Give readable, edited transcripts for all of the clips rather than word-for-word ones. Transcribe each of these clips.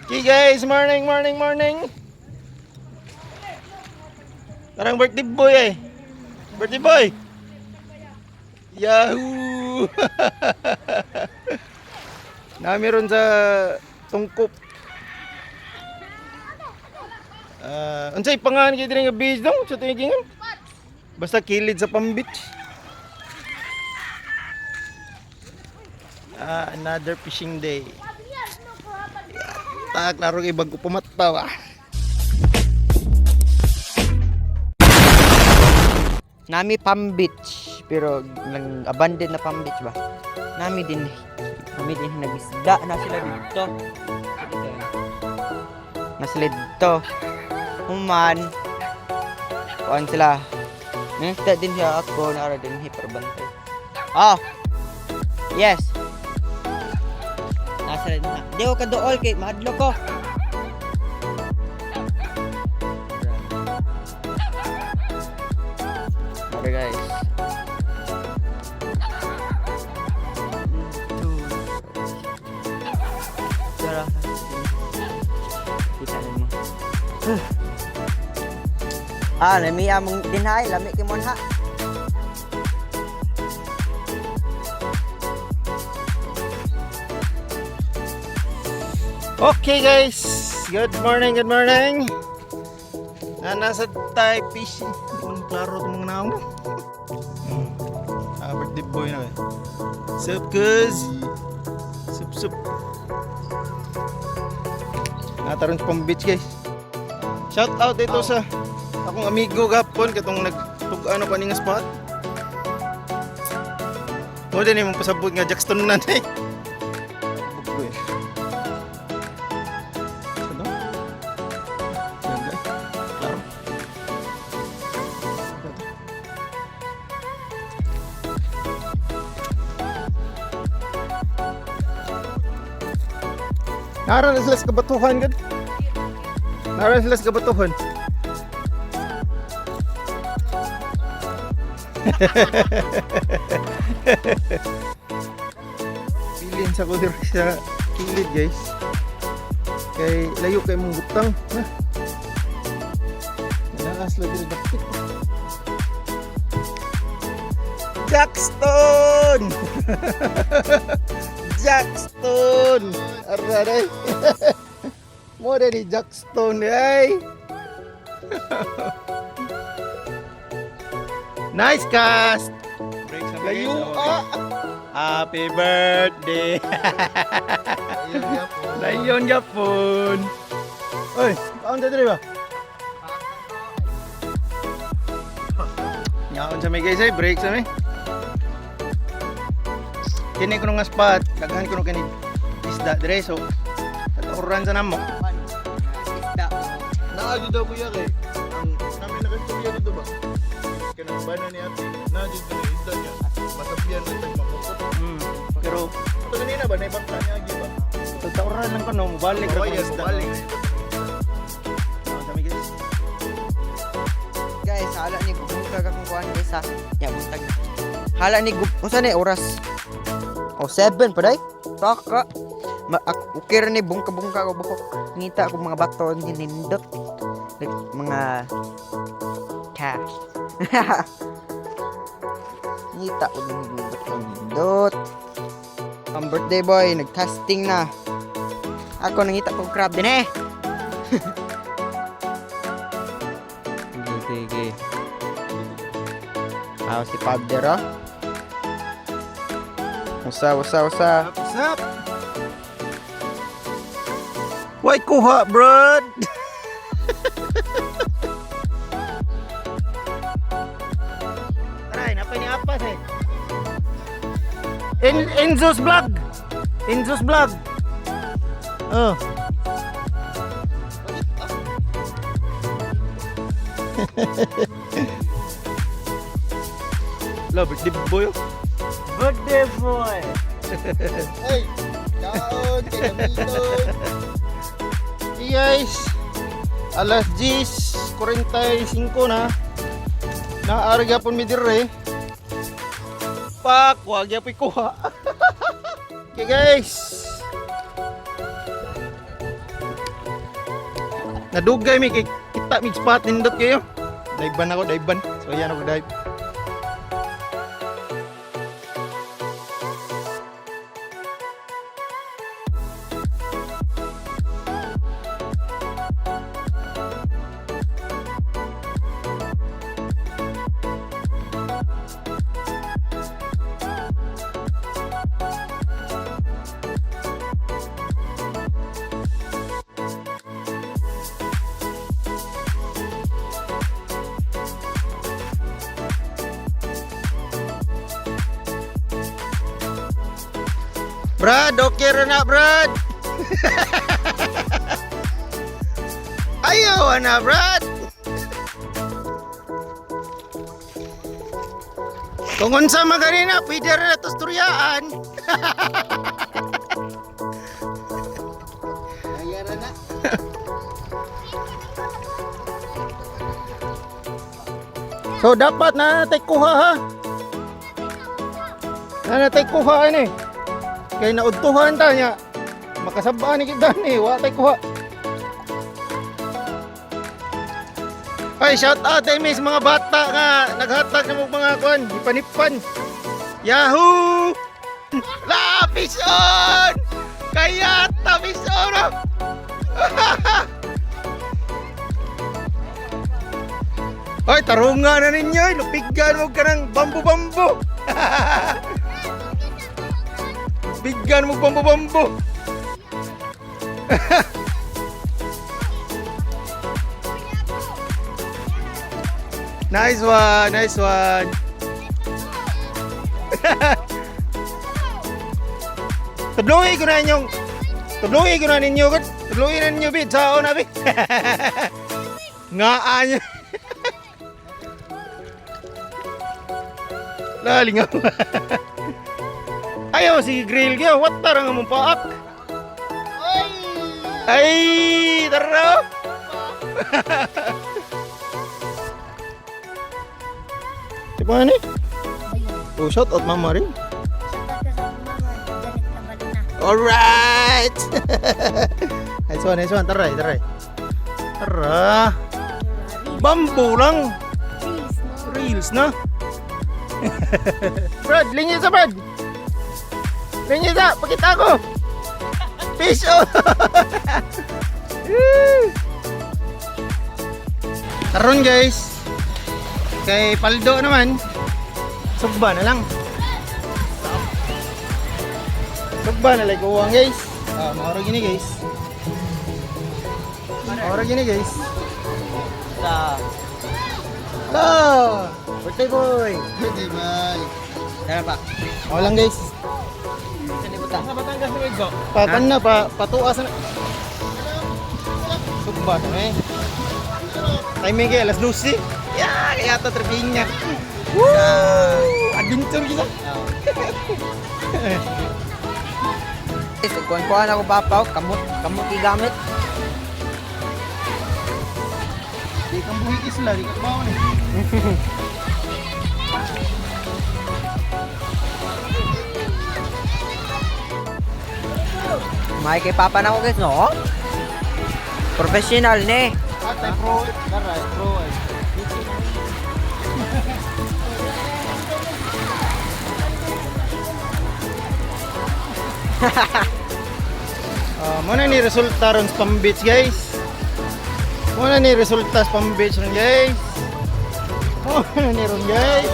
Okay guys, morning. Parang birthday boy eh. Birthday boy. Yahoo! Namiron sa tungkop. Unsay pangalan kay diri nga beach dong sa tingingan? Basta kilid sa Palm Beach. Another fishing day. Tak laro kay bago pumataw ah. Nami Palm Beach, pero nang abandoned na Palm Beach ba? Nami din nagisda na sila dito. Na sila dito. Human. Kuan sila. Nangita din siya ako na ara din hiperbantay. Oh. Yes. Nasa rin na. Di ko kadool kay mahadlo ko. Okay guys. Tara. Kita mo. Nami among dinhay, lami kay mon ha. Okay guys, good morning. Nasa tayo fishing. Kung klaro itong mga naong. Birthday boy na eh. Sup cuz. Sup. Nataron sa Palm Beach guys. Shout out dito sa akong amigo gapon katong nagtug-ano pa ning spot. Mo din imong pasabot nga Jackson na eh. Naroon na sila sa kabatuhan gud. Pilin sa ko diri sa kilid guys. Kay layo kay mong butang. Naas la diri dakit. Jackstone! Aray! Mo ni Jackstone ay! Nice cast! Layo ah! Happy birthday! Layon yapon! Oy, kaon ta diri ba? Nyaon sa may guys ay break sa may. Kini ko nga spot, daghan ko kani isda dire so taturan sa namo. Isda. Naagi daw kuya kay ang namin nakastorya dito ba? Kanang bana ni ate, naagi dito yung isda niya. Masabihan na tag makukot. Pero Ito kanina ba naibakta niya agi ba? taturan lang ko no, mubalik ra ko Bayan, isda. balik. Kami guys. Guys, hala ni buntag akong kuan guys ha. Ya buntag. Hala ni unsa ni oras? Oh, 7 pa day. Taka. Okay ra ni bungka-bungka ko bukok. Ngita ko mga bato ni nindot. Like, mga cash. Ngita ko ni nindot. Ang birthday boy, nag-casting na. Ako nangita ko crab din eh. Okay. Si Pabder oh. Usa. Sup? Why kuha, bro? Aray, napay ni Apas eh. Enzo's vlog. Oh. Birthday boy. Birthday boy. Hey! Kaon! Kinamilon! Guys, alas 10:45 na. Naarga pon mi dire. Pak, wag ya kuha. Okay guys. Nadugay mi kay kita mi spot nindot kayo. Dive-ban ako, dive-ban. So ayan ako dive. Brad, okay ra na, Brad. Ayaw na, Brad. Kung unsa maganina, pwede ra na to storyaan. Ayara na. So dapat na natay kuha ha. Na natay kuha ni. Kay naudtuhan ta niya. Makasabaan ni kita ni, wa tay kuha. Ay, shout out ay mis mga bata nga naghatag na mo mga kwan, ipanipan. Yahoo! Lapison! Kaya tapison! Ay, tarungan na ninyo, lupigan mo ka ng bambu-bambu. Lupigan mo bambu-bambu. Nice one, nice one. Tabloy ko na inyong tabloy ko na ninyo kat. Tabloy na ninyo bid sao na bid. Ngaa nyo. Lalingaw. Ayaw si grill kaya what tarang mong paak. Ay, tara. Siapa ni? Oh, shout out Mama rin. Alright. Nice one. Taray. Tara. Bambu lang. Reels na. Brad, linya sa Brad. Linya sa, pakita ko. Fish on. Taron guys. Kay paldo naman. Sugba na lang. Sugba na lang kuwang guys. Maura gini guys. Maura gini guys. Birthday boy. Birthday boy. Tara pa. O lang guys. Saan ni buta? Sa Batangas ni Medyo. Patan na patuas na. Sugba na eh. Timing kaya alas 12. Ya, kaya ito tribing niya. Woo! Adventure kita. Kuhan ako bapaw, kamot igamit. Di kang buhikis lang, di ka bawa ni. May kay papa na ko guys, no? Professional ni. Atay pro, daray pro. Muna ni resulta ron sa Palm Beach guys. Muna ni resulta sa Palm Beach ron guys. Muna ni ron guys.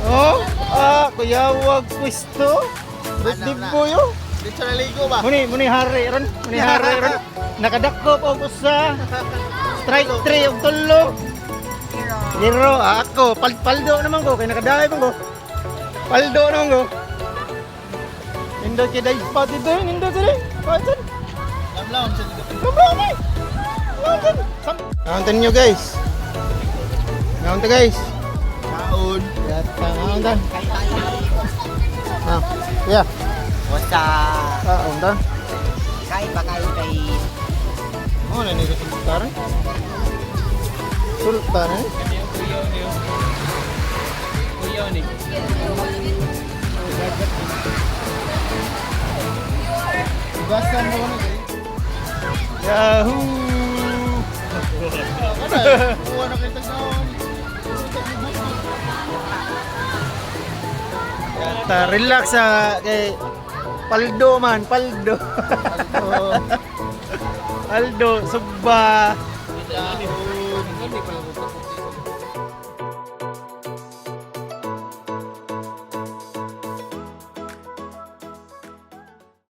Oh, kuya wag pwesto. Birthday boy oh. Dito na ligo ba? Muni hari ron. Nakadakko po sa strike 3 og tulo. Zero ako paldo naman ko kay nakadaay man ko. Paldo naman ko. Indo kay dai spot dito, indo diri. Pasan. Lamlaon siya dito. Kumbrami. Pasan. Kauntan nyo guys. Kauntan guys. Kaon. Yata kauntan. Yeah. Wasa. Kauntan. Kay pa kayo kay. Oh, na ni resulta rin. Resulta rin. Kuya ni. Tugasan mo na guys. Yahoo! Kuha na kita sa Relax kay Paldo man, Paldo. Paldo, sugba.